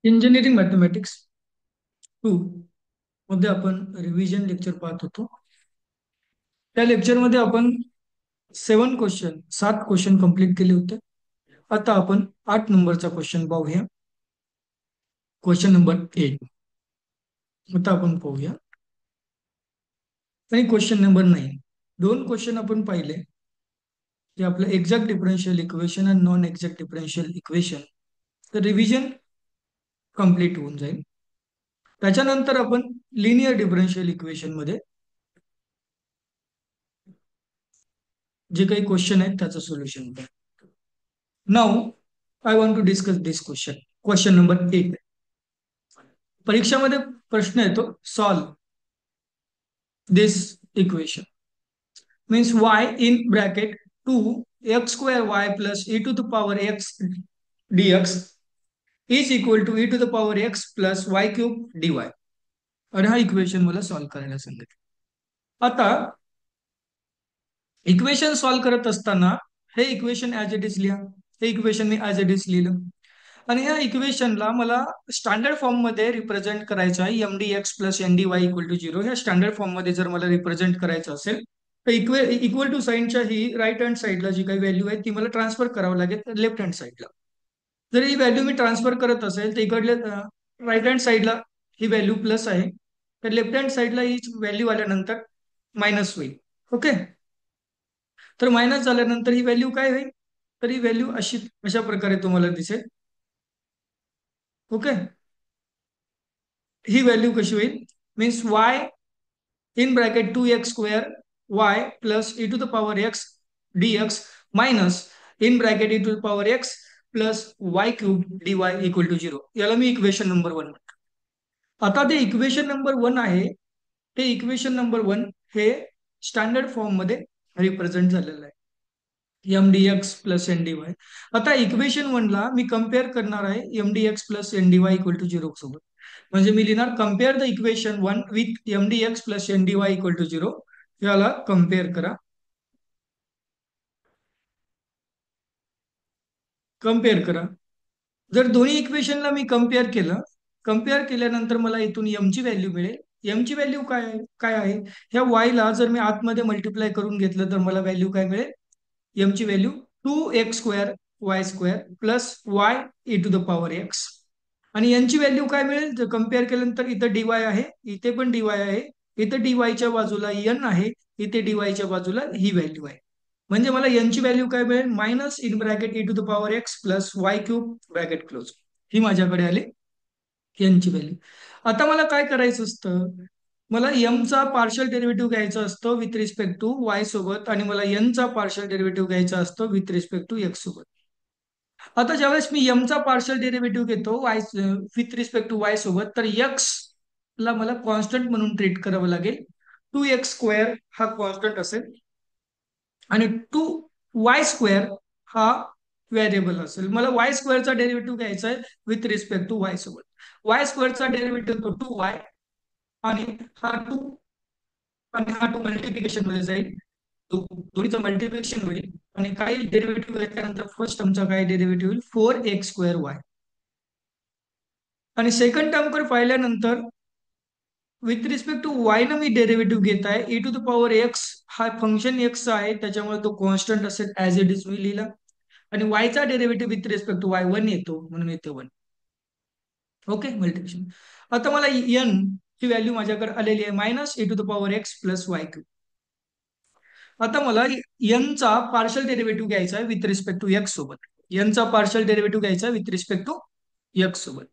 Engineering mathematics 2 मध्ये आपण revision lecture पाहत होतो. त्या लेक्चरमध्ये आपण 7 क्वेश्चन कंप्लीट केले होते. आता आपण 8 नंबरचा क्वेश्चन पाहूया. क्वेश्चन नंबर 8 आता आपण पाहूया. आणि क्वेश्चन नंबर 9. 2 क्वेश्चन आपण पाहिले की आपलं एक्झॅक्ट डिफरन्शियल इक्वेशन आणि नॉन एक्झॅक्ट डिफरन्शियल इक्वेशन. तर रिव्हिजन कंप्लीट होऊन जाईल. त्याच्यानंतर आपण लिनियर डिफरन्शियल इक्वेशन मध्ये जे काही क्वेश्चन आहेत त्याचं सोल्युशन करू. Now I want to discuss this question. Question number 8. परीक्षामध्ये प्रश्न येतो, solve this equation. Means y in bracket 2 x square y plus e to the power x dx is equal to e to the power x plus y cube dy. आणि हा equation मला solve करायला सांगितलं. आता equation solve करत असताना हे equation as it is लिहा. हे equation me as it is लिहिलं. आणि या इक्वेशनला मला स्टँडर्ड फॉर्म मध्ये रिप्रेझेंट करायचं आहे. M D x plus N D Y equal to zero. ह्या स्टँडर्ड फॉर्म मध्ये जर मला रिप्रेझेंट करायचं असेल तर इक्वल टू साईनच्या ही राईट हँड साईडला जी काही व्हॅल्यू आहे ती मला ट्रान्सफर करावं लागेल लेफ्ट हँड साईडला. जर ही व्हॅल्यू मी ट्रान्सफर करत असेल तर इकडल्या राईट हँड साईडला ही व्हॅल्यू प्लस आहे, तर लेफ्ट हँड साईडला ही व्हॅल्यू आल्यानंतर मायनस होईल. ओके. तर मायनस झाल्यानंतर ही व्हॅल्यू काय होईल, तर ही व्हॅल्यू अशा प्रकारे तुम्हाला दिसेल. ओके. ही व्हॅल्यू कशी होईल, means y in bracket 2x² y plus e to the power x dx minus in bracket E to the power x plus Y cube dy equal to 0. याला मी इक्वेशन नंबर 1 म्हणतो. आता ते equation number 1 आहे, ते equation number 1 हे standard form मध्ये represent झालेलं आहे. M D x plus N D y. आता इक्वेशन 1 ला मी कम्पेअर करणार आहे M D x plus N D Y equal to 0 सोबत. म्हणजे मी लिहिणार compare the equation 1 with m D x plus N D Y equal to 0. याला कम्पेअर करा. कम्पेअर करा. जर दोन्ही इक्वेशनला मी कम्पेअर केल्यानंतर मला इथून एम ची व्हॅल्यू मिळेल. एम ची व्हॅल्यू काय आहे, ह्या वाय ला जर मी आतमध्ये मल्टिप्लाय करून घेतलं तर मला व्हॅल्यू काय मिळेल, एम ची value 2x² y² plus y e to the power x. आणि यांची व्हॅल्यू काय मिळेल, जर कम्पेअर केल्यानंतर इथं डीवाय आहे, इथे पण डीवाय आहे, इथं डीवायच्या बाजूला एन आहे, इथे डीवायच्या बाजूला ही व्हॅल्यू आहे. म्हणजे मला यांची व्हॅल्यू काय मिळेल, minus in bracket E to the power x plus Y cube bracket close. ही माझ्याकडे आली यांची व्हॅल्यू. आता मला काय करायचं असतं, मला एमचा पार्शियल डेरिव्हेटिव्ह घ्यायचा असतो विथ रिस्पेक्ट टू वाय सोबत, आणि मला एनचा पार्शियल डेरिव्हेटिव्ह घ्यायचा असतो विथ रिस्पेक्ट टू एक्स सोबत. आता ज्यावेळेस मी एमचा पार्शियल डेरिव्हेटिव्ह घेतो y with respect to y सोबत, तर एक्स ला मला कॉन्स्टंट म्हणून ट्रीट करावं लागेल. 2x² हा कॉन्स्टंट असेल आणि 2y² हा व्हेरिएबल असेल. मला y² डेरिव्हेटिव्ह घ्यायचा आहे विथ रिस्पेक्ट टू वाय सोबत. y² डेरिव्हेटिव्ह तो 2y आणि हा 2 आणि हा 2 मल्टिप्लिकेशन मध्ये जाईल. दोन्हीचं मल्टिप्लिकेशन होईल आणि काही डेरिव्हेटिव्ह घेतल्यानंतर फर्स्ट टर्मचा काय डेरिव्हेटिव्ह होईल, 4x² आणि सेकंड टर्म कडे पाहिल्यानंतर विथ रिस्पेक्ट टू वाय न मी डेरिव्हेटिव्ह घेत आहे. E to the power x हा फंक्शन एक्स आहे, त्याच्यामुळे तो कॉन्स्टंट असेल ऍज इट इज मी लिहिला. आणि वायचा derivative with respect to Y 1 येतो म्हणून येते 1. Okay, multiplication. आता मला एन ची व्हॅल्यू माझ्याकडे आलेली आहे minus E to the power x plus Y cube. आता मला एनचा पार्शियल डेरिव्हेटिव्ह घ्यायचा आहे विथ रिस्पेक्ट टू एक्स सोबत. एनचा पार्शियल डेरिव्हेटिव्ह घ्यायचा आहे विथ रिस्पेक्ट टू एक्स सोबत.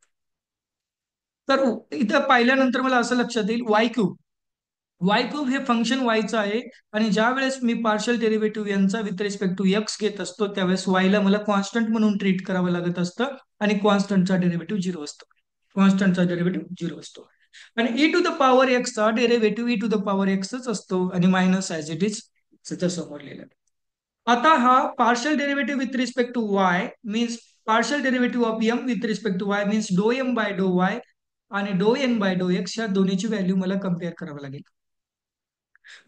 तर इथं पाहिल्यानंतर मला असं लक्षात येईल वाय क्यूब हे फंक्शन वायचं आहे, आणि ज्या वेळेस मी पार्शियल डेरिव्हेटिव्ह यांचा विथ रिस्पेक्ट टू एक्स घेत असतो त्यावेळेस वायला मला कॉन्स्टंट म्हणून ट्रीट करावं लागत असतं, आणि कॉन्स्टंटचा डेरिव्हेटिव्ह 0 असतो. कॉन्स्टंटचा डेरिव्हेटिव्ह 0 असतो. आणि ई टू द पॉवर एक्सचा derivative E to the power एक्सच असतो, आणि मायनस ऍज इट इज समोर लिहिलं. आता हा partial derivative with respect to y means partial derivative of M with respect to y means do M by do y आणि do N by do x. या दोन्हीची व्हॅल्यू मला compare करावं लागेल.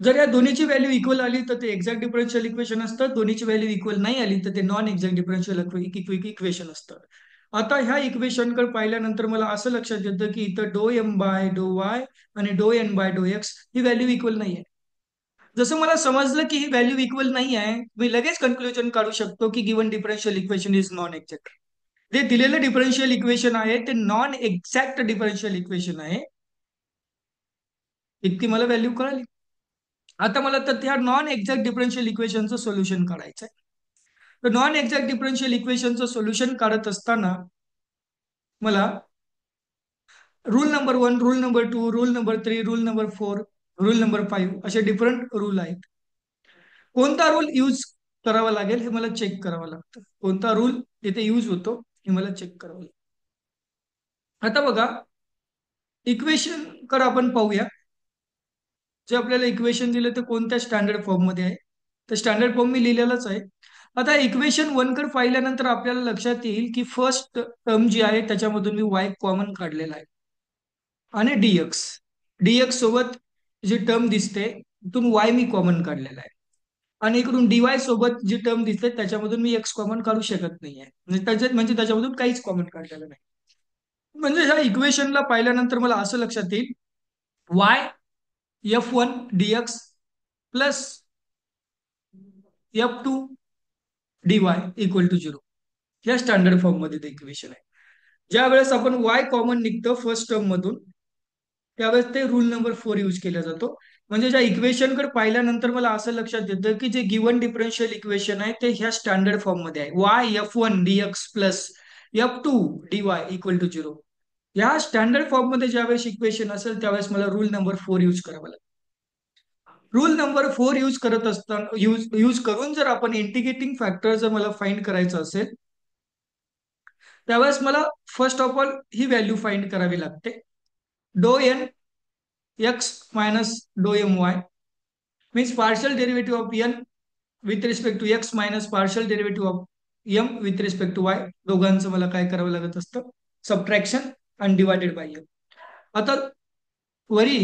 जर या दोन्हीची व्हॅल्यू इक्वल आली तर ते एक्झॅक्ट डिफरन्शियल इक्वेशन असतं. दोन्हीची व्हॅल्यू इक्वल नाही आली तर ते नॉन एक्झॅक्ट डिफरन्शियल इक्वेशन असतं. आता ह्या इक्वेशनकडे पाहिल्यानंतर मला असं लक्षात येतं की इथं डो एम बाय डो वाय आणि do N by do x ही व्हॅल्यू इक्वल नाही आहे. जसं मला समजलं की ही व्हॅल्यू इक्वल नाही आहे, मी लगेच कन्क्लुजन काढू शकतो की given differential equation is non exact. जे दिलेलं डिफरन्शियल इक्वेशन आहे ते नॉन एक्झॅक्ट डिफरन्शियल इक्वेशन आहे, इतकी मला व्हॅल्यू कळाली. आता मला तर त्या नॉन एक्झॅक्ट डिफरन्शियल इक्वेशनचं सोल्युशन काढायचं आहे. तर नॉन एक्झॅक्ट डिफरन्शियल इक्वेशनचं सोल्युशन काढत असताना मला rule number 1, rule number 2, rule number 3, rule number 4, rule number 5 असे डिफरंट रूल आहेत. कोणता रूल यूज करावा लागेल हे मला चेक करावं लागतं. कोणता रूल इथे यूज होतो हे मला चेक करावं लागतं. आता बघा, इक्वेशन कडे आपण पाहूया. जे आपल्याला इक्वेशन दिलं ते कोणत्या स्टँडर्ड फॉर्म मध्ये आहे, तर स्टँडर्ड फॉर्म मी लिहिलेलाच आहे. आता इक्वेशन 1 कडे पाहिल्यानंतर आपल्याला लक्षात येईल की फर्स्ट टर्म जी आहे त्याच्यामधून मी वाय कॉमन काढलेला आहे आणि डीएक्स सोबत जी टर्म दिसते तिथून वाय मी कॉमन काढलेला आहे आणि इकडून डीवाय सोबत जी टर्म दिसते त्याच्यामधून मी एक्स कॉमन काढू शकत नाहीये, म्हणजे त्याच्यामधून काहीच कॉमन काढलेलं नाही. म्हणजे ह्या इक्वेशनला पाहिल्यानंतर मला असं लक्षात येईल y F1 dx plus F2 dy equal to 0. या स्टँडर्ड फॉर्म मध्ये ते इक्वेशन आहे. ज्या वेळेस आपण वाय कॉमन निघतं फर्स्ट टर्म मधून त्यावेळेस ते रूल नंबर 4 यूज केला जातो. म्हणजे ज्या इक्वेशनकडे पाहिल्यानंतर मला असं लक्षात येतं की जे गिवन डिफरन्शियल इक्वेशन आहे ते ह्या स्टँडर्ड फॉर्म मध्ये आहे. Y F1 dx plus F2 dy equal to 0. या स्टँडर्ड फॉर्म मध्ये ज्यावेळेस इक्वेशन असेल त्यावेळेस मला रूल नंबर 4 यूज करावा लागेल. रूल नंबर 4 यूज करत असताना यूज करून जर आपण इंटिग्रेटिंग फॅक्टर जर मला फाइंड करायचं असेल त्यावेळेस मला फर्स्ट ऑफ ऑल ही व्हॅल्यू फाइंड करावी लागते. Do n x minus do m y means partial derivative of n with respect to x minus partial derivative of M with respect to y. दोघांचं मला काय करावं लागत असतं, सबट्रॅक्शन आणि डिवायडेड बाय एम. आता वरी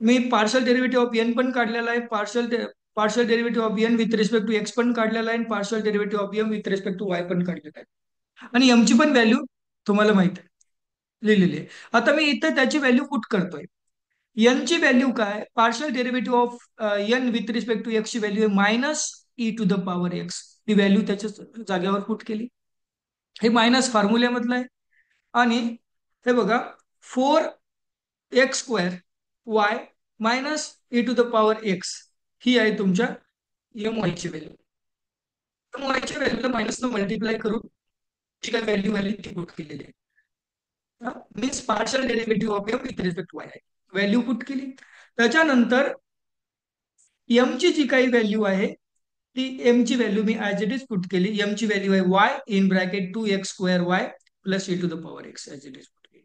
मी पार्शियल डेरिव्हेटिव्ह ऑफ एन पण काढलेला आहे, partial derivative of n with respect to x पण काढलेला आहे आणि partial derivative of M with respect to y पण काढलेला आहे आणि एमची पण व्हॅल्यू तुम्हाला माहित आहे, लिहिलेली आहे. आता मी इथं त्याची व्हॅल्यू पुट करतोय. एन ची व्हॅल्यू काय, partial derivative of n with respect to x ची व्हॅल्यू आहे minus E to the power x. ती व्हॅल्यू त्याच्या जागेवर पुट केली. हे मायनस फॉर्म्युल्यामधलं आहे आणि हे बघा 4x² Y minus E to the power x ही आहे तुमच्या एम वायची व्हॅल्यू. एम वायच्या व्हॅल्यूला मायनसनं मल्टिप्लाय करून जी काय व्हॅल्यू व्हॅल्यू ती पुट केलेली आहे. Means partial derivative of M with respect to Y आहे, व्हॅल्यू पुट केली. त्याच्यानंतर एम ची जी काही व्हॅल्यू आहे ती एम ची व्हॅल्यू मी ऍज इट इज पुट केली. एम ची व्हॅल्यू आहे y in bracket 2x² y plus e to the power x as it is put केली.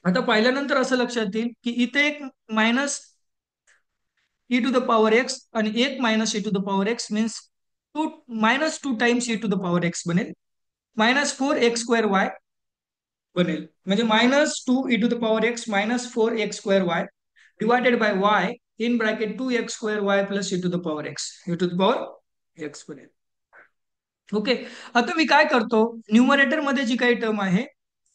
आता पाहिल्यानंतर असं लक्षात येईल की इथे एक minus E to the power x आणि एक minus E to the power x means -2 times e to the power x बनेल, -4x² वाय बनेल. म्हणजे -2 e to the power x -4x² y divided by y in bracket 2x² y plus e to the power x, e to the power x बनेल. Okay. आता मी काय करतो, numerator मध्ये जी काही टर्म आहे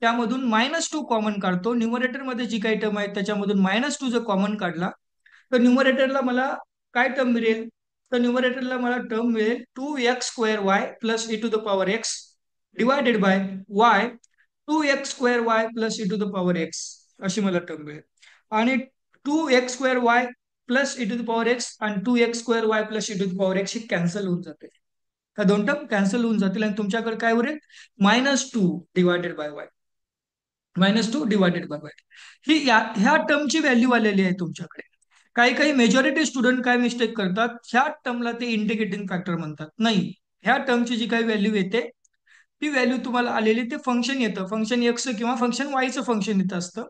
त्यामधून -2 कॉमन काढतो. न्यूमरेटर मध्ये जी काही टर्म आहे त्याच्यामधून -2 जर कॉमन काढला तर न्यूमरेटरला मला काय टर्म मिळेल, तर न्यूमरेटरला मला टर्म मिळेल 2x² y plus e to the power x divided by y 2x² y plus e to the power x अशी मला टर्म मिळेल. आणि 2x² y plus e to the power x आणि 2x² y plus e to the power x ही cancel होऊन जाते. ह्या दोन टर्म कॅन्सल होऊन जातील आणि तुमच्याकडे काय उरेल -2 divided by Y, -2 divided by Y. ही ह्या टर्मची व्हॅल्यू आलेली आहे तुमच्याकडे. काही काही मेजॉरिटी स्टुडंट काय मिस्टेक करतात, ह्या टर्मला ते इंटिग्रेटिंग फॅक्टर म्हणतात. नाही, ह्या टर्मची जी काही व्हॅल्यू येते ती व्हॅल्यू तुम्हाला आलेली ते फंक्शन येतं, फंक्शन एक्स किंवा फंक्शन वायचं फंक्शन येतं असतं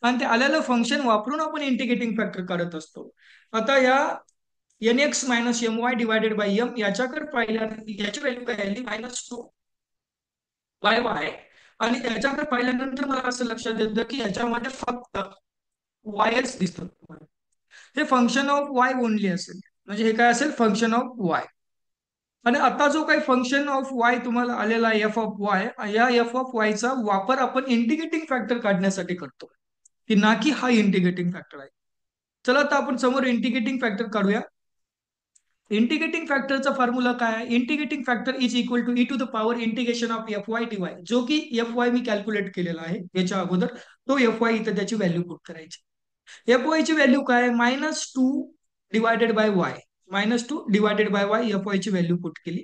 आणि ते आलेलं फंक्शन वापरून आपण इंटिग्रेटिंग फॅक्टर काढत असतो. आता ह्या n x minus m y divided by m याच्याकडे पाहिल्या याची व्हॅल्यू काय आली -2 बाय वाय आणि याच्याकडे पाहिल्यानंतर मला असं लक्षात येतं की याच्यामध्ये फक्त वायच दिसतं. हे फंक्शन ऑफ वाय ओनली असेल, म्हणजे हे काय असेल फंक्शन ऑफ वाय. आणि आता जो काही फंक्शन ऑफ वाय तुम्हाला आलेला आहे एफ ऑफ वाय, या एफ ऑफ वायचा वापर आपण इंटिग्रेटिंग फॅक्टर काढण्यासाठी करतो, की ना की हा इंटिग्रेटिंग फॅक्टर आहे. चला आता आपण समोर इंटिग्रेटिंग फॅक्टर काढूया. इंटिग्रेटिंग फॅक्टरचा फॉर्म्युला काय आहे? Integrating factor is equal to e to the power integration of f y d y, जो की एफ वाय मी कॅल्क्युलेट केलेला आहे याच्या अगोदर. तो एफ वाय इथं त्याची व्हॅल्यू पुट करायची. एफ वाय ची व्हॅल्यू काय? -2 divided by Y. -2 divided by Y F Y ची व्हॅल्यू पुट केली.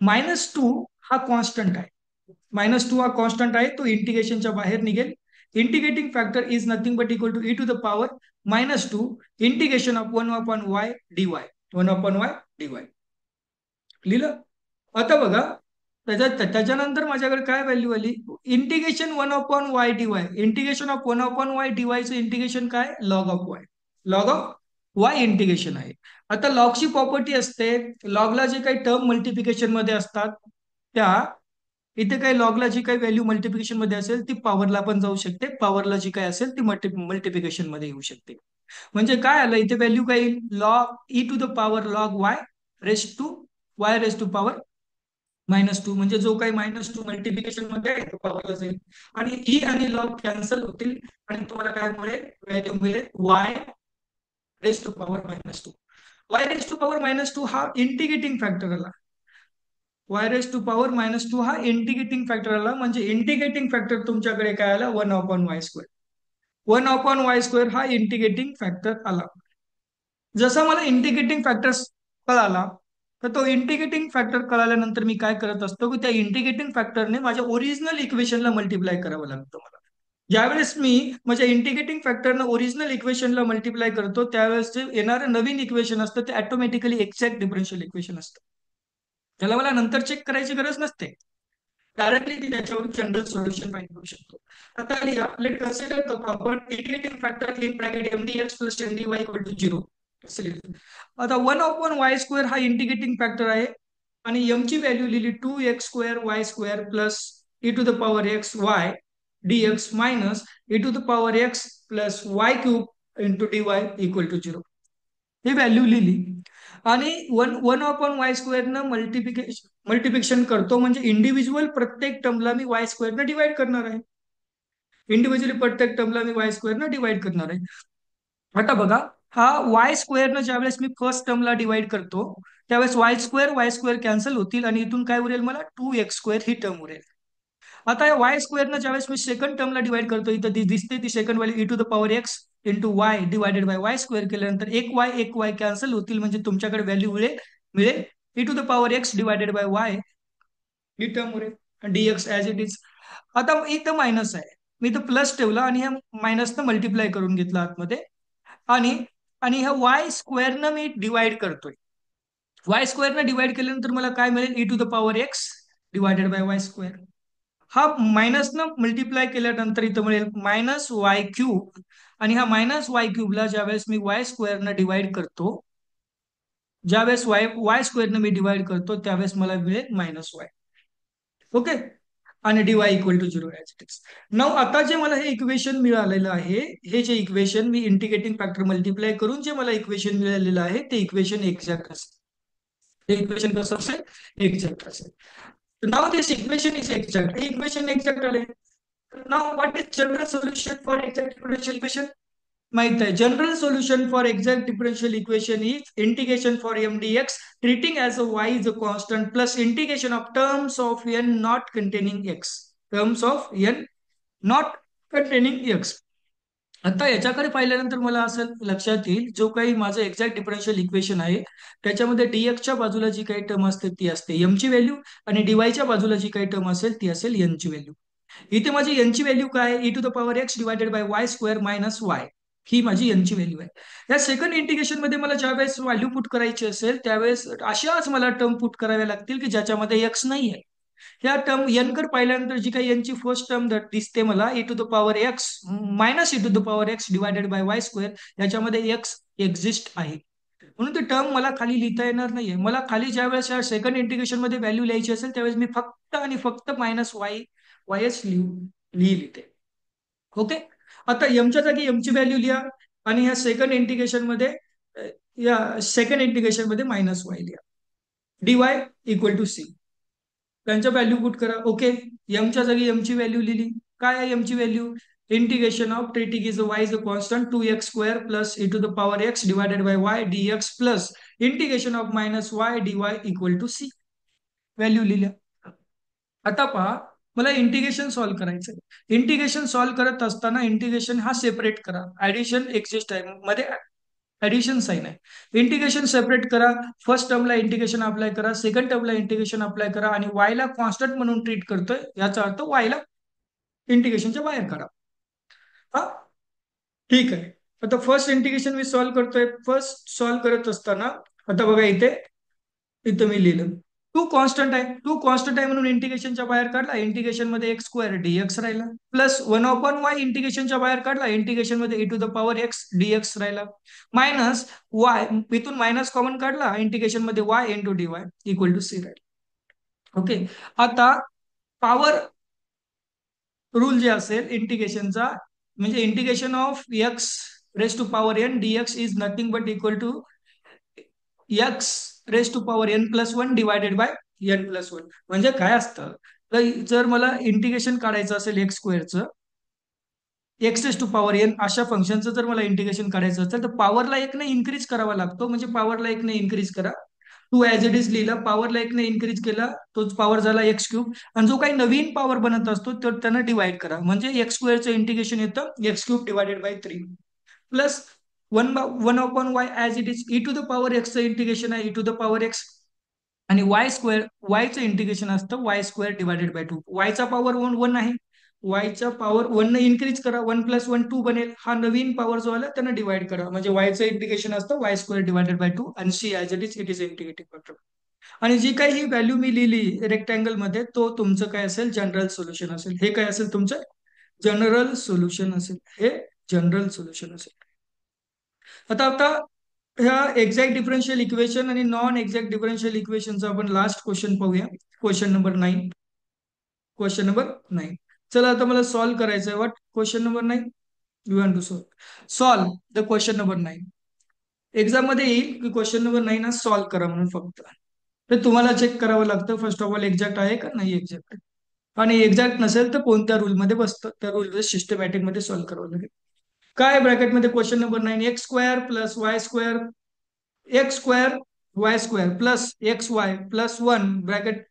-2 हा कॉन्स्टंट आहे. -2 हा कॉन्स्टंट आहे, तो इंटिग्रेशनच्या बाहेर निघेल. Integrating factor is nothing but equal to e to the power -2 integration of 1/y dy. 1/y dy लिहिलं. आता बघा, त्याच्यानंतर माझ्याकडे काय व्हॅल्यू आली? Integration 1/y dy. Integration of 1/y dy चं इंटिग्रेशन काय? Log of Y. Log of Y integration आहे. आता लॉगची प्रॉपर्टी असते, लॉगला जे काही टर्म मल्टिप्लिकेशन मध्ये असतात त्या, इथे काही लॉगला जी काही व्हॅल्यू मल्टिप्लिकेशन मध्ये असेल ती पॉवरला पण जाऊ शकते, पॉवरला जी काही असेल ती मल्टिप्लिकेशन मध्ये येऊ शकते. म्हणजे काय आलं इथे व्हॅल्यू काय? Log e to the power log y raise to y raise to power -2, म्हणजे जो काही -2 मल्टिप्लिकेशन मध्ये आहे तो पॉवरला जाईल, आणि ई आणि लॉग कॅन्सल होतील, आणि तुम्हाला काय मिळेल? व्हॅल्यू मिळेल y raise to power -2. Y raise to power -2 हा इंटिग्रेटिंग फॅक्टर आला. वाय रेस टू पॉवर -2 हा इंटिग्रेटिंग फॅक्टर आला, म्हणजे इंटिग्रेटिंग फॅक्टर तुमच्याकडे काय आला? 1/y². 1/y² हा इंटिग्रेटिंग फॅक्टर आला. जसा मला इंटिग्रेटिंग फॅक्टर कळाला, तर तो इंटिग्रेटिंग फॅक्टर कळाल्यानंतर मी काय करत असतो की त्या इंटिग्रेटिंग फॅक्टरने माझ्या ओरिजिनल इक्वेशनला मल्टिप्लाय करावं लागतं मला. ज्यावेळेस मी माझ्या इंटिग्रेटिंग फॅक्टरनं ओरिजिनल इक्वेशनला मल्टिप्लाय करतो, त्यावेळेस जे येणारं नवीन इक्वेशन असतं ते ऑटोमॅटिकली एक्झॅक्ट डिफरन्शियल इक्वेशन असतं. त्याला मला नंतर चेक करायची गरज नसते, डायरेक्टली मी त्याच्यावर जनरल सोल्युशन फाइंड करू शकतो. आता लेट कन्सिडर करतो आपण integrating factor in bracket mdx plus mdy equal to 0. आता 1/y² हा इंटिग्रेटिंग फॅक्टर आहे, आणि m ची व्हॅल्यू लिहिली 2x² plus e to the power x y dx minus E to the power x plus y³ into dy equal to 0. ही value लिहिली, आणि 1/y² न मल्टिप्लिकेशन करतो, म्हणजे इंडिव्हिज्युअल प्रत्येक टर्मला मी y² न डिवाइड करणार आहे. इंडिव्हिज्युअली प्रत्येक टर्मला मी y² न डिवाइड करणार आहे. आता बघा, हा y² न ज्यावेळेस मी फर्स्ट टर्मला डिवाइड करतो, त्यावेळेस y² कॅन्सल होतील, आणि इथून काय उरेल? मला 2x² ही टर्म उरेल. आता या y² न ज्यावेळेस मी सेकंड टर्मला डिवाइड करतो, इथं दिसते ती second value e to the power x into y divided by y² केल्यानंतर एक वाय कॅन्सल होतील, म्हणजे तुमच्याकडे व्हॅल्यू मिळेल मिळेल e to the power x divided by Y ही टर्म उरेल, dx ऍज इट इज. आता इथं मायनस आहे, मी इथं प्लस ठेवला आणि ह्या मायनसनं मल्टिप्लाय करून घेतला आतमध्ये, आणि आणि ह्या y² न मी डिवाइड करतोय. y² न डिवाइड केल्यानंतर मला काय मिळेल? E to the power x divided by y². हा मायनस न मल्टिप्लाय केल्यानंतर इथं मिळेल -y³, आणि हा -y³ ला ज्यावेळेस मी y² न डिवाइड करतो, ज्यावेळेस y² न मी डिवाइड करतो, त्यावेळेस मला मिळेल -y. ओके, आणि dy equal to 0 as it is. Now आता जे मला हे इक्वेशन मिळालेलं आहे, हे जे इक्वेशन मी इंटिग्रेटिंग फॅक्टर मल्टिप्लाय करून जे मला इक्वेशन मिळालेलं आहे, ते इक्वेशन एक्झॅक्ट असेल. हे इक्वेशन कसं असेल? एक्झॅक्ट असेल. Now this equation is exact. हे इक्वेशन एक्झॅक्ट आले. Now what is general solution for exact differential equation? माहित आहे, general solution for exact differential equation is integration for m dx treating as a y is a constant plus integration of terms of n not containing x. Terms of n not containing x. आता याच्याकडे पाहिल्यानंतर मला असं लक्षात येईल, जो काही माझं एक्झॅक्ट डिफरन्शियल इक्वेशन आहे, त्याच्यामध्ये dx च्या बाजूला जी काही टर्म असते ती असते m ची व्हॅल्यू, आणि dy च्या बाजूला जी काही टर्म असेल ती असेल n ची व्हॅल्यू. इथे माझी n ची व्हॅल्यू काय? E to the power x divided by y² minus y. ही माझी n ची व्हॅल्यू आहे. या सेकंड इंटिग्रेशन मध्ये मला ज्यावेळेस व्हॅल्यू पुट करायची असेल, त्यावेळेस अशाच मला टर्म पुट कराव्या लागतील की ज्याच्यामध्ये x नाही आहे. ह्या टर्म n कडे पाहिल्यानंतर जी काही n ची फर्स्ट टर्म दिसते मला, e to the power x minus E to the power x divided by y², याच्यामध्ये x एक्झिस्ट आहे, म्हणून ती टर्म मला खाली लिहिता येणार नाहीये. मला खाली ज्यावेळेस या सेकंड इंटिग्रेशन मध्ये व्हॅल्यू लिहायची असेल, त्यावेळेस मी फक्त आणि फक्त -y लिहिली ते. ओके, आता एमच्या जागी एमची व्हॅल्यू लिहा, आणि या सेकंड इंटिग्रेशन मध्ये या सेकंड इंटिग्रेशन मध्ये -y लिहा. dy equal to C. त्यांच्या व्हॅल्यू पुट करा. ओके, एमच्या जागी एमची व्हॅल्यू लिहिली. काय आहे एमची व्हॅल्यू? इंटिग्रेशन ऑफ टेटिक is Y is a constant 2x² plus e to the power x divided by y dx plus integration of minus y dy equal to सी. व्हॅल्यू लिहिल्या. आता पहा, मला इंटिग्रेशन सॉल्व्ह करायचं आहे. इंटिग्रेशन सॉल्व्ह करत असताना इंटिग्रेशन हा सेपरेट करा. ऍडिशन एक्झिस्ट आहे मध्ये, ऍडिशन साइन आहे. इंटिग्रेशन सेपरेट करा. फर्स्ट टर्मला इंटिग्रेशन अप्लाय करा, सेकंड टर्मला इंटिग्रेशन अप्लाय करा आणि y ला कॉन्स्टंट म्हणून ट्रीट करतोय, याचा अर्थ y ला इंटिग्रेशनच्या बाहेर काढा. हा, ठीक आहे. आता फर्स्ट इंटिग्रेशन मी सॉल्व्ह करतोय. फर्स्ट सॉल्व्ह करत असताना आता बघा इथे, इथं मी लिहिलं टू कॉन्स्टंट आहे. टू कॉन्स्टंट आहे म्हणून इंटिग्रेशनच्या बाहेर काढला. इंटिग्रेशन मध्ये x² dx राहिला प्लस 1/y इंटिग्रेशनच्या बाहेर काढला. इंटिग्रेशन मध्ये e to the power x dx राहिला मायनस y, इथून मायनस कॉमन काढला. इंटिग्रेशन मध्ये y into dy equal to C राहिला. ओके, आता पॉवर रूल जे असेल इंटिग्रेशनचा, म्हणजे integration of x raise to power n dx is nothing but equal to x raise to power n plus one divided by n plus one. म्हणजे काय असतं, तर जर मला इंटिग्रेशन काढायचं असेल एक्स स्क्वेअरचं, x race to power N अशा फंक्शनचं जर मला इंटिग्रेशन काढायचं असेल तर पॉवरला एक ने इन्क्रीज करावा लागतो. म्हणजे पॉवरला एक ने इन्क्रीज करा. टू ऍज इट इज लिहिला, पॉवरला एक ने इन्क्रीज केला, तोच पॉवर झाला x³ आणि जो काही नवीन पॉवर बनत असतो तर त्यांना डिवाइड करा. म्हणजे एक्स स्क्वेअरचं इंटिग्रेशन येतं x³ divided by 3 plus one upon Y as it is. E to the power एक्सचं इंटिग्रेशन आहे e to the power x आणि वाय स्क्वेअर, वायचं इंटिग्रेशन असतं y² डिवायडेड बाय 2. वायचा पॉवर वन आहे, वायचा पॉवर वन ने इन्क्रीज करा, 1 प्लस 1 2 बनेल. हा नवीन पॉवर जो आला त्यांना डिवाइड करा. म्हणजे वायचं इंटिग्रेशन असतं y² डिवायडेड बाय 2 आणि C as it is integrating factor. आणि जी काही ही व्हॅल्यू मी लिहिली रेक्टँगल मध्ये, तो तुमचं काय असेल, जनरल सोल्युशन असेल. हे काय असेल तुमचं जनरल सोल्युशन असेल. हे जनरल सोल्युशन असेल. आता ह्या एक्झॅक्ट डिफरन्शियल इक्वेशन आणि नॉन एक्झॅक्ट डिफरन्शियल इक्वेशनचा आपण लास्ट क्वेश्चन पाहूया. Question number 9. Question number 9. चला आता मला सॉल्व्ह करायचं आहे. What question number 9 you want to solve the question number 9. Exam मध्ये येईल की क्वेश्चन नंबर 9 हा सॉल्व्ह करा म्हणून फक्त. तर तुम्हाला चेक करावं लागतं फर्स्ट ऑफ ऑल एक्झॅक्ट आहे का नाही एक्झॅक्ट. आणि एक्झॅक्ट नसेल तर कोणत्या रूलमध्ये बसतं, त्या रूल सिस्टमॅटिक मध्ये सॉल्व्ह करावं लागेल. काय ब्रॅकेटमध्ये question number 9, x² plus y² x² y² plus xy plus 1 bracket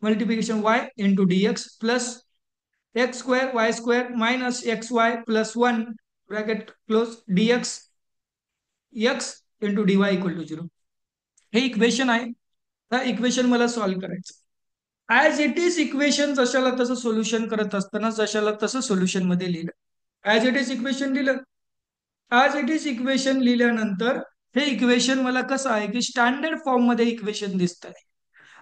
multiplication y into dx plus x² y² minus xy plus 1 bracket close dx x into dy equal to 0. हे equation आहे. हा equation मला solve करायचं. As it is equation जशाला तसं solution करत असताना जशाला तसं सोल्युशन मध्ये लिहिलं. ऍज इट इज इक्वेशन लिहिलं. ऍज इट इज इक्वेशन लिहिल्यानंतर हे इक्वेशन मला कसं आहे की स्टँडर्ड फॉर्म मध्ये इक्वेशन दिसत आहे.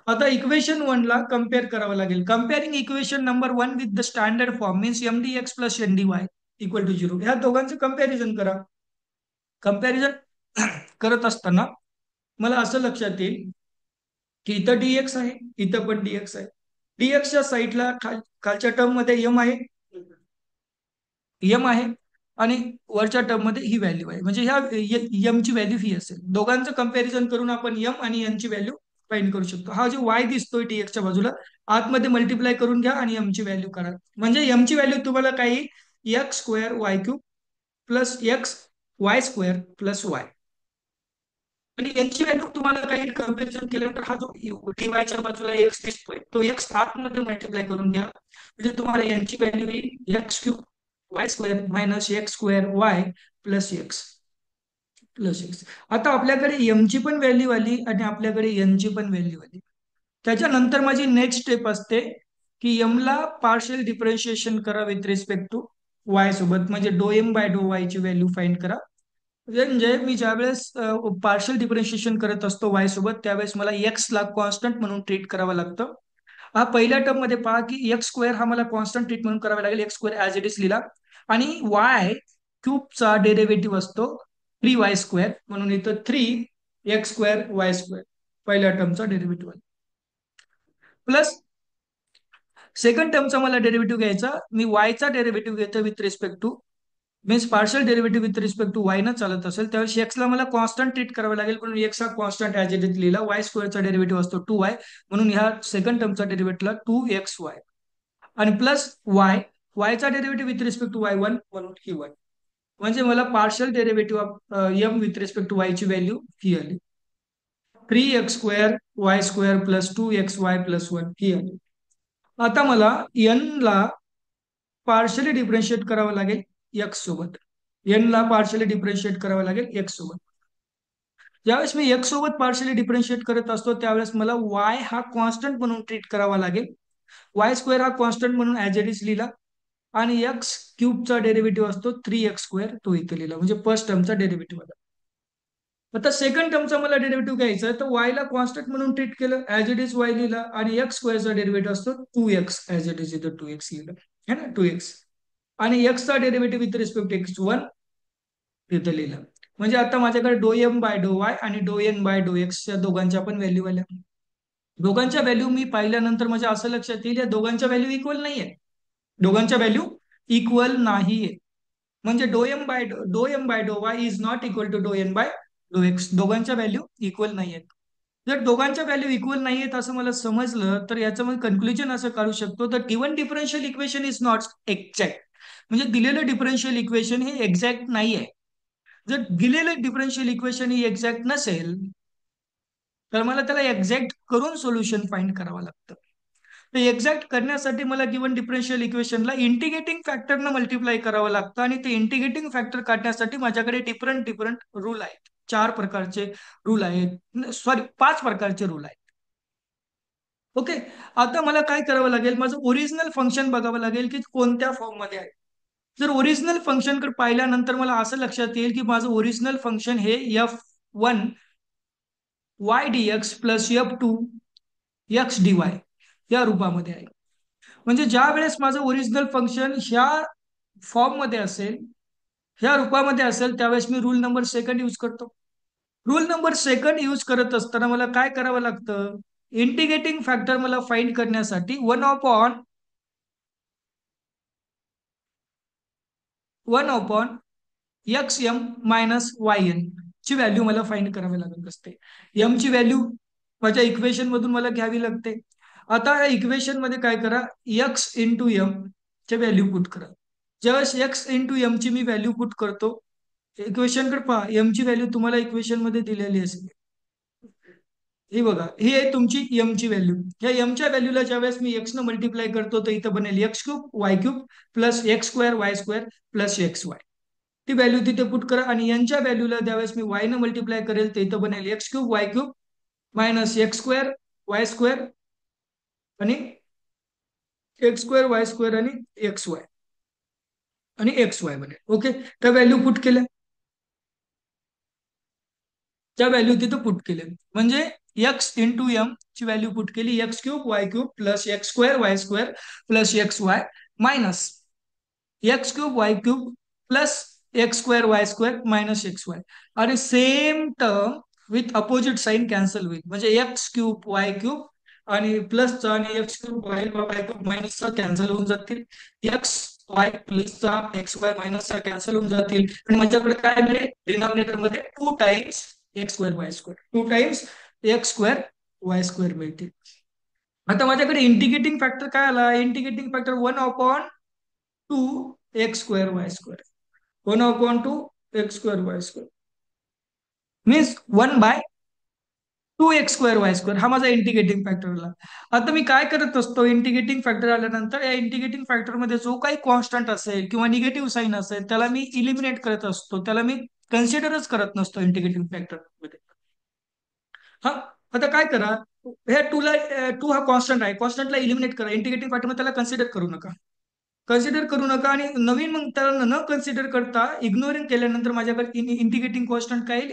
आता इक्वेशन 1 ला कम्पेअर करावं लागेल. Comparing equation number 1 with the standard form means mdx plus ndy equal to 0. ह्या दोघांचं कम्पॅरिझन करा. कम्पॅरिझन करत असताना मला असं लक्षात येईल की इथं dx आहे, इथं पण dx आहे. dxच्या साईडला खालच्या टर्म मध्ये m आहे आणि वरच्या टर्म मध्ये ही व्हॅल्यू आहे. म्हणजे ह्या m ची व्हॅल्यू ही असेल. दोघांचं कंपॅरिझन करून आपण m आणि n ची व्हॅल्यू फाइंड करू शकतो. हा जो y दिसतोय dx च्या बाजूला, आतमध्ये मल्टिप्लाय करून घ्या आणि m ची व्हॅल्यू करा. म्हणजे m ची व्हॅल्यू तुम्हाला काही x² y³ plus x y² plus y. आणि यांची व्हॅल्यू तुम्हाला काही कम्पॅरिझन केल्यानंतर हा जो टीवायच्या बाजूला एक्स दिसतोय तो एक्स आतमध्ये मल्टिप्लाय करून घ्या. म्हणजे तुम्हाला यांची व्हॅल्यू येईल x³ y² minus x² y plus x plus x. आता आपल्याकडे m ची पण व्हॅल्यू आली आणि आपल्याकडे n ची पण व्हॅल्यू आली. त्याच्यानंतर माझी नेक्स्ट स्टेप असते की m ला पार्शियल डिफरन्शिएशन करा विथ रिस्पेक्ट टू y सोबत. म्हणजे डो m बाय डो y ची व्हॅल्यू फाइंड करा. म्हणजे मी ज्यावेळेस पार्शियल डिफरन्शिएशन करत असतो y सोबत, त्यावेळेस मला x ला कॉन्स्टंट म्हणून ट्रीट करावं लागतं. हा पहिल्या टर्म मध्ये पहा की x² हा मला कॉन्स्टंट ट्रीट म्हणून करावा लागेल. x² ऍज इट इज लिहिला आणि y³ डेरिव्हेटिव्ह असतो 3y² म्हणून इथं 3x² y² पहिल्या टर्मचा डेरिव्हेटिव्ह प्लस सेकंड टर्मचा मला डेरिव्हेटिव्ह घ्यायचा. मी y चा डेरिव्हेटिव्ह घेतो with respect to means partial derivative with respect to Y न चालत असेल त्यावेळेस एक्सला मला कॉन्स्टंट ट्रीट करावं लागेल, म्हणून एक्स हा कॉन्स्टंट ॲज इट इज लिहिला. वाय स्क्वेअरचा डेरिव्हेटिव्ह असतो 2y, म्हणून ह्या सेकंड टर्मचा डेरिव्हेटिव्हला 2xy आणि प्लस वाय, वायचा derivative with respect to Y 1 म्हणून ही 1. म्हणजे मला partial derivative of M with respect to y ची व्हॅल्यू ही आली. 3x² y square plus 2xy plus 1 ही आली. आता मला n ला पार्शियली डिफरन्शिएट करावं लागेल x सोबत. n ला पार्शियली डिफरन्शिएट करावं लागेल x सोबत. ज्यावेळेस मी x सोबत पार्शियली डिफरन्शिएट करत असतो त्यावेळेस मला y हा कॉन्स्टंट म्हणून ट्रीट करावा लागेल. वाय स्क्वेअर हा कॉन्स्टंट म्हणून ऍज इट इज लिहिला आणि एक्स क्यूबचा डेरिव्हेटिव्ह असतो 3x², तो इथे लिहिला, म्हणजे फर्स्ट टर्मचा डेरिव्हेटिव्ह आला. आता सेकंड टर्मचा मला डेरिव्हेटिव्ह घ्यायचा आहे, तर वाय ला कॉन्स्टंट म्हणून ट्रीट केलं, ऍज इट इज वाय लिहिला आणि एक्स स्क्वेअरचा डेरिव्हेटिव्ह असतो 2x, ऍज इट इज इथं 2x लिहिलं है ना, 2x. आणि एक्सचा डेरिव्हेटिव्ह विथ रिस्पेक्ट x1 तिथं लिहिलं. म्हणजे आता माझ्याकडे डो एम बाय डो वाय आणि do N by do x या दोघांच्या पण व्हॅल्यू आल्या. दोघांच्या व्हॅल्यू मी पाहिल्यानंतर माझ्या असं लक्षात येईल या दोघांच्या व्हॅल्यू इक्वल नाहीये. दोघांच्या व्हॅल्यू इक्वल नाहीये. म्हणजे do M by do Y is not equal to do N by do X. दोघांच्या व्हॅल्यू इक्वल नाहीयेत. जर दोघांच्या व्हॅल्यू इक्वल नाहीयेत असं मला समजलं तर याचं मी कन्क्लुजन असं काढू शकतो, तर given differential equation is not exact. म्हणजे दिलेलं डिफरन्शियल इक्वेशन हे एक्झॅक्ट नाही आहे. जर दिलेलं डिफरन्शियल इक्वेशन ही एक्झॅक्ट नसेल तर मला त्याला एक्झॅक्ट करून सोल्युशन फाइंड करावं लागतं. तर एक्झॅक्ट करण्यासाठी मला गिवन डिफरन्शियल इक्वेशनला इंटिग्रेटिंग फॅक्टरनं मल्टिप्लाय करावं लागतं आणि ते इंटिग्रेटिंग फॅक्टर काढण्यासाठी माझ्याकडे डिफरंट डिफरंट रूल आहेत. 4 प्रकारचे रूल आहेत, सॉरी 5 प्रकारचे रूल आहेत. ओके. आता मला काय करावं लागेल, माझं ओरिजिनल फंक्शन बघावं लागेल की कोणत्या फॉर्म मध्ये आहे. जर ओरिजिनल फंक्शन कडे पाहिल्यानंतर मला असं लक्षात येईल की माझं ओरिजिनल फंक्शन हे f1 Y D x plus f2 x D Y या रूपामध्ये आहे. म्हणजे ज्या वेळेस माझं ओरिजिनल फंक्शन ह्या फॉर्म मध्ये असेल, ह्या रूपामध्ये असेल, त्यावेळेस मी रूल नंबर सेकंड यूज करतो. रूल नंबर सेकंड यूज करत असताना मला काय करावं लागतं, इंटिग्रेटिंग फॅक्टर मला फाइंड करण्यासाठी 1/(1) X M minus Y N ची व्हॅल्यू मला फाइंड करावी लागत असते. एम ची व्हॅल्यू माझ्या इक्वेशन मधून मला घ्यावी लागते. आता या इक्वेशन मध्ये काय करा, एक्स इंटू एम चे व्हॅल्यू पुट करा. ज्यावेळेस एक्स इंटू एम ची मी व्हॅल्यू पुट करतो, इक्वेशन कडे पहा, एम ची व्हॅल्यू तुम्हाला इक्वेशन मध्ये दिलेली असेल. ही बघा, ही आहे तुमची एम ची व्हॅल्यू. या एम च्या व्हॅल्यूला ज्यावेळेस मी एक्स न मल्टिप्लाय करतो तर इथं बनेल x³ y³ plus x² y² plus xy. ती व्हॅल्यू तिथे पुट करा आणि यांच्या व्हॅल्यूला ज्यावेळेस मी y न मल्टिप्लाय करेल तर इथं बनेल x³ y³ मायनस x²y² आणि x²y² आणि xy आणि xy बनेल. ओके. त्या व्हॅल्यू पुट केल्या, त्या व्हॅल्यू तिथं पुट केल्या, म्हणजे एक्स इंटू एम ची व्हॅल्यू पुट केली, x³ y³ plus x²y² plus xy minus x³ y³ plus x²y² minus xy आणि same term with opposite sign cancel होईल. म्हणजे x³ y³ आणि प्लसचा आणि x³ मायनसचा कॅन्सल होऊन जातील. एक्स वाय प्लसचा xy मायनसचा कॅन्सल होऊन जातील आणि माझ्याकडे काय मिळेल, डिनॉमिनेटर मध्ये 2 टाइम्स x² मिळतील. आता माझ्याकडे इंटिग्रेटिंग फॅक्टर काय आला, integrating factor 1/(2)x²y², 1/(2)x²y² means 1/(2)x²y² हा माझा इंटिग्रेटिंग फॅक्टर आला. आता मी काय करत असतो, इंटिग्रेटिंग फॅक्टर आल्यानंतर या इंटिग्रेटिंग फॅक्टर मध्ये जो काही कॉन्स्टंट असेल किंवा निगेटिव्ह साईन असेल त्याला मी इलिमिनेट करत असतो, त्याला मी कन्सिडरच करत नसतो इंटिग्रेटिंग फॅक्टर मध्ये. हा. आता काय करा, ह्या टू हा कॉन्स्टंट आहे, कॉन्स्टंटला इलिमिनेट करा, इंटिग्रेटिंग फॅक्टर मध्ये त्याला कन्सिडर करू नका. कन्सिडर करू नका आणि नवीन मग त्याला न कन्सिडर करता इग्नोरिंग केल्यानंतर माझ्याकडे इंटिग्रेटिंग कॉन्स्टंट काय येईल,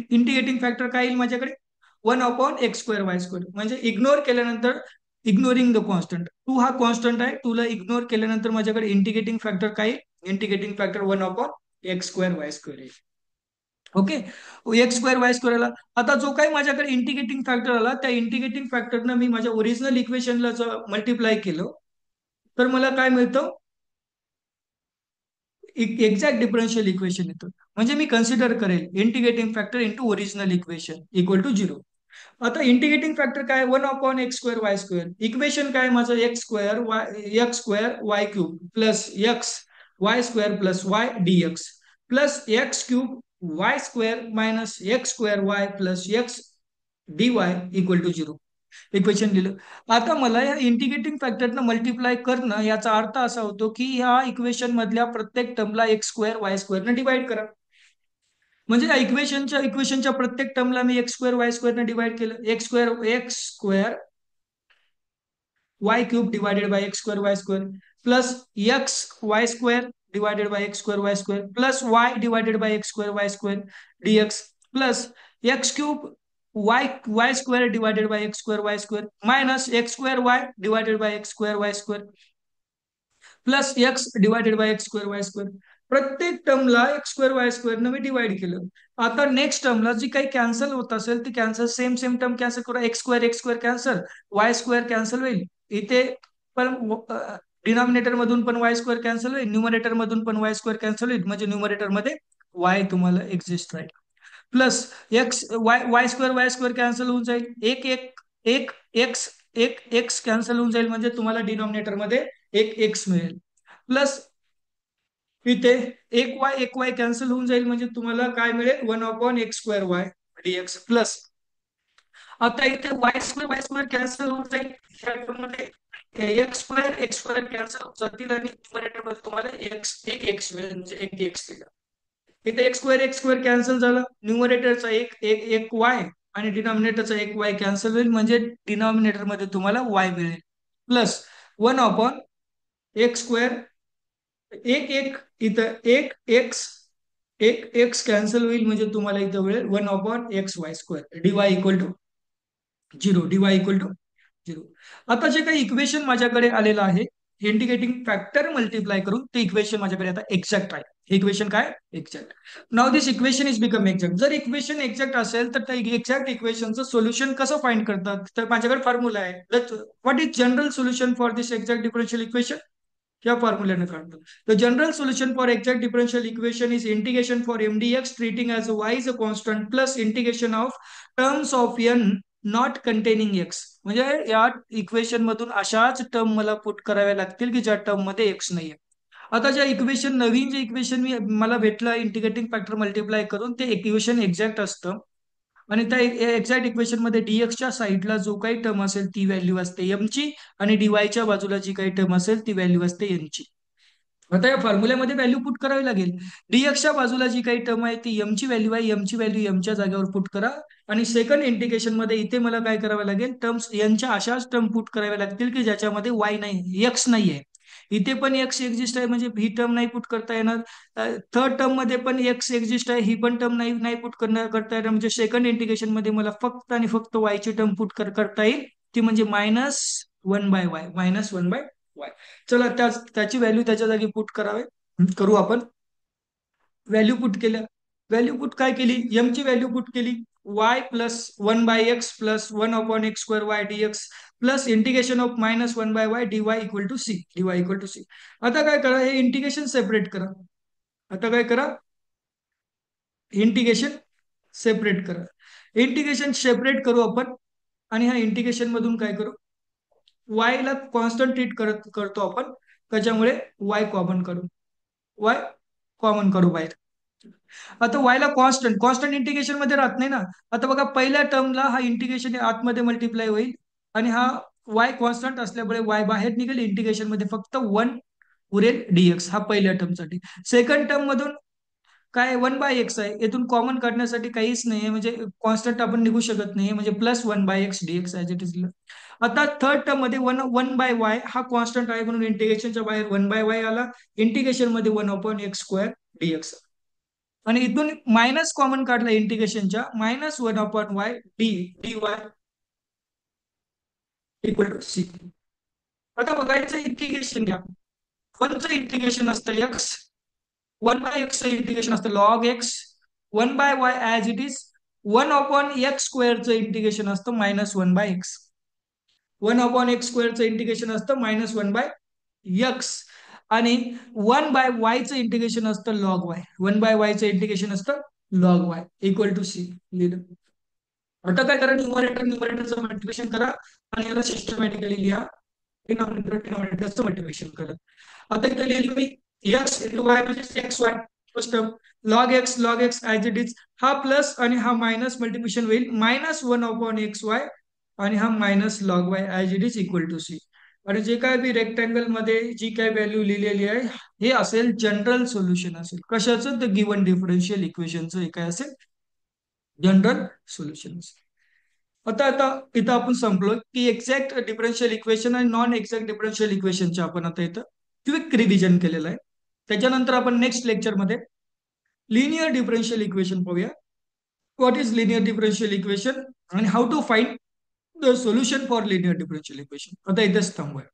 इंटिग्रेटिंग फॅक्टर काय येईल माझ्याकडे, 1/(x²y². म्हणजे इग्नोर केल्यानंतर, इग्नोरिंग द कॉन्स्टंट, टू हा कॉन्स्टंट आहे, टूला इग्नोर केल्यानंतर माझ्याकडे इंटिग्रेटिंग फॅक्टर काय येईल, इंटिग्रेटिंग फॅक्टर 1/(x²y² येईल. ओके. x²y² आला. आता जो काही माझ्याकडे इंटिग्रेटिंग फॅक्टर आला त्या इंटिग्रेटिंग फॅक्टरनं मी माझ्या ओरिजिनल इक्वेशनला जर मल्टिप्लाय केलं तर मला काय मिळतं, एक्झॅक्ट डिफरन्शियल इक्वेशन येतं. म्हणजे मी कन्सिडर करेल integrating factor into original equation equal to 0. आता इंटिग्रेटिंग फॅक्टर काय, 1/x² y². इक्वेशन काय माझं, x² y² + x y² + y dx +x³ y² - x² y + x dy equal to 0. Equation लिहिलं. आता मला या इंटिग्रेटिंग फॅक्टरनं मल्टिप्लाय करणं, याचा अर्थ असा होतो की ह्या इक्वेशन मधल्या प्रत्येक टर्मला x² y² डिवाइड करा. म्हणजे या इक्वेशनच्या प्रत्येक टर्मला मी x² y² ने डिवाइड केलं. x² y³ divided by x² y² plus x y² divided bye x² dx plus x³ divided bye x² minus x² divided by x² plus x divided bye x². प्रत्येक टर्मला x² न मी divide केलं. आता next टर्मला जी काही cancel होत असेल ती cancel, same same term cancel करा. x² cancel, y² cancel होईल. इथे पण डिनॉमिनेटर मधून पण y² कॅन्सल होईल, न्यूमरेटर मधून पण y² कॅन्सल होईल. म्हणजे न्यूमरेटर मध्ये y तुम्हाला एक्झिस्ट राहील. प्लस y² कॅन्सल होऊन जाईल. एक एक एक एक्स एक एक्स कॅन्सल होऊन जाईल. म्हणजे तुम्हाला डिनॉमिनेटर मध्ये एक एक्स मिळेल. प्लस इथे एक वाय कॅन्सल होऊन जाईल. म्हणजे तुम्हाला काय मिळेल, 1/x² dx प्लस आता इथे y² कॅन्सल होऊन जाईल. x² कॅन्सल होऊन जातील आणि न्यूमरेटर मध्ये तुम्हाला एक एक्स मिळेल. म्हणजे एक एक्स दिला. इथे x² कॅन्सल झालं. न्यूमरेटरचा एक वाय आणि डिनॉमिनेटरचा एक वाय कॅन्सल होईल. म्हणजे डिनॉमिनेटर मध्ये तुम्हाला वाय मिळेल. Plus 1/x². एक एक इथं एक एक्स कॅन्सल होईल. म्हणजे तुम्हाला इथं मिळेल 1/xy². dy equal to 0. आता जे काही इक्वेशन माझ्याकडे आलेलं आहे इंटिग्रेटिंग फॅक्टर मल्टिप्लाय करून, ते इक्वेशन माझ्याकडे आता एक्झॅक्ट आहे. हे इक्वेशन काय, exact. Now this equation is become exact. जर इक्वेशन एक्झॅक्ट असेल तर त्या एक्झॅक्ट इक्वेशनचं सोल्युशन कसं फाइंड करतात, तर माझ्याकडे फॉर्म्युला आहे. What is general solution for this exact differential equation, या फॉर्म्युल्याने काढतो. The general solution for exact differential equation is integration for m dx treating as y is a constant plus integration of terms of n not containing x. म्हणजे या equation मधून अशाच term मला put कराव्या लागतील की ज्या टर्म मध्ये एक्स नाहीये. आता ज्या इक्वेशन नवीन जे इक्वेशन मला भेटलं इंटिग्रेटिंग फॅक्टर मल्टिप्लाय करून, ते इक्वेशन एक्झॅक्ट असतं. आणि त्या एक्झॅक्ट इक्वेशन मध्ये डीएक्सच्या साईडला जो काही टर्म असेल ती व्हॅल्यू असते एम ची, आणि डीवायच्या बाजूला जी काही टर्म असेल ती व्हॅल्यू असते एन ची. आता या फॉर्म्युल्यामध्ये व्हॅल्यू पुट करावी लागेल. डीएक्सच्या बाजूला जी काही टर्म आहे ती एम ची व्हॅल्यू आहे. एम ची व्हॅल्यू एमच्या जागेवर पुट करा. आणि सेकंड इंटिग्रेशन मध्ये इथे मला काय करावं लागेल, टर्म्स एनच्या अशाच टर्म पुट कराव्या लागतील की ज्याच्यामध्ये वाय नाही, एक्स नाहीये. इथे पण एक्स एक्झिस्ट आहे म्हणजे ही टर्म नाही पुट करता येणार. थर्ड टर्म मध्ये पण एक्स एक्झिस्ट आहे, ही पण टर्म नाही नाही पुट करता येणार. म्हणजे सेकंड इंटिग्रेशन मध्ये मला फक्त आणि फक्त वाय ची टर्म पुट करता येईल, ती म्हणजे -1/y. -1/y. चला त्याची व्हॅल्यू त्याच्या जागी पुट करू आपण. व्हॅल्यू पुट केल्या. व्हॅल्यू पुट काय केली, एम ची व्हॅल्यू पुट केली. y plus 1/x plus 1/x² dx plus integration of -1/y dy equal to C. आता काय करा, हे इंटिग्रेशन सेपरेट करा. आता काय करा, इंटिग्रेशन सेपरेट करा. इंटिग्रेशन सेपरेट करू आपण. आणि ह्या इंटिग्रेशन मधून काय करू, वाय ला कॉन्स्टंट ट्रीट करतो आपण. त्याच्यामुळे वाय कॉमन करू बाहेर. आता वायला कॉन्स्टंट कॉन्स्टंट इंटिग्रेशन मध्ये राहत नाही ना. आता बघा, पहिल्या टर्मला हा इंटिग्रेशन आतमध्ये मल्टिप्लाय होईल आणि हा वाय कॉन्स्टंट असल्यामुळे वाय बाहेर निघेल. इंटिग्रेशन मध्ये फक्त 1 उरेल डीएक्स, हा पहिल्या टर्म साठी. सेकंड टर्म मधून काय 1/x आहे, यातून कॉमन काढण्यासाठी काहीच नाहीये. म्हणजे कॉन्स्टंट आपण निघू शकत नाही, म्हणजे plus 1/x dx as it is. आता थर्ड टर्म मध्ये 1/y हा कॉन्स्टंट आहे म्हणून इंटिग्रेशनच्या बाहेर 1/y आला. इंटिग्रेशन मध्ये 1/x² dx. आणि इथून मायनस कॉमन काढला इंटिग्रेशनच्या, -1/y dy equal to C. आता बघायचं इंटिग्रेशन घ्या. वनचं इंटिग्रेशन असतं एक्स, 1/x इंटिग्रेशन असतं log X, 1/y as it is. 1/x² integration असतं -1/x. 1/x² इंटिग्रेशन असतं -1/x. आणि 1/y चं इंटिग्रेशन असतं लॉग वाय. 1/y चं इंटिग्रेशन असतं log Y equal to C लिहिलं. आता काय करा, न्यूमरेटरचं मल्टिप्लिकेशन करा आणि याला सिस्टमॅटिकली लिहा. डिनॉमिनेटरचं मल्टिप्लिकेशन करा. आता इथे लिहिलं मी एक्स इंटू वाय म्हणजे X Y. First log X as it is. हा प्लस आणि हा मायनस मल्टिप्लिकेशन होईल -1/xy आणि हा minus log Y as it is equal to C. आणि जे काय बी रेक्टँगल मध्ये जी काय व्हॅल्यू लिहिलेली आहे हे असेल जनरल सोल्युशन असेल. कशाचं? तर गिवन डिफरन्शियल इक्वेशनचं हे काय असेल? जनरल सोल्युशन असेल. आता आता इथं आपण संपलो की एक्झॅक्ट डिफरन्शियल इक्वेशन आणि नॉन एक्झॅक्ट डिफरन्शियल इक्वेशनचे आपण आता इथं क्विक रिव्हिजन केलेलं आहे. त्याच्यानंतर आपण नेक्स्ट लेक्चरमध्ये लिनियर डिफरन्शियल इक्वेशन पाहूया. What is linear differential equation आणि how to find the solution for linear differential equation. आता इथेच थांबूया.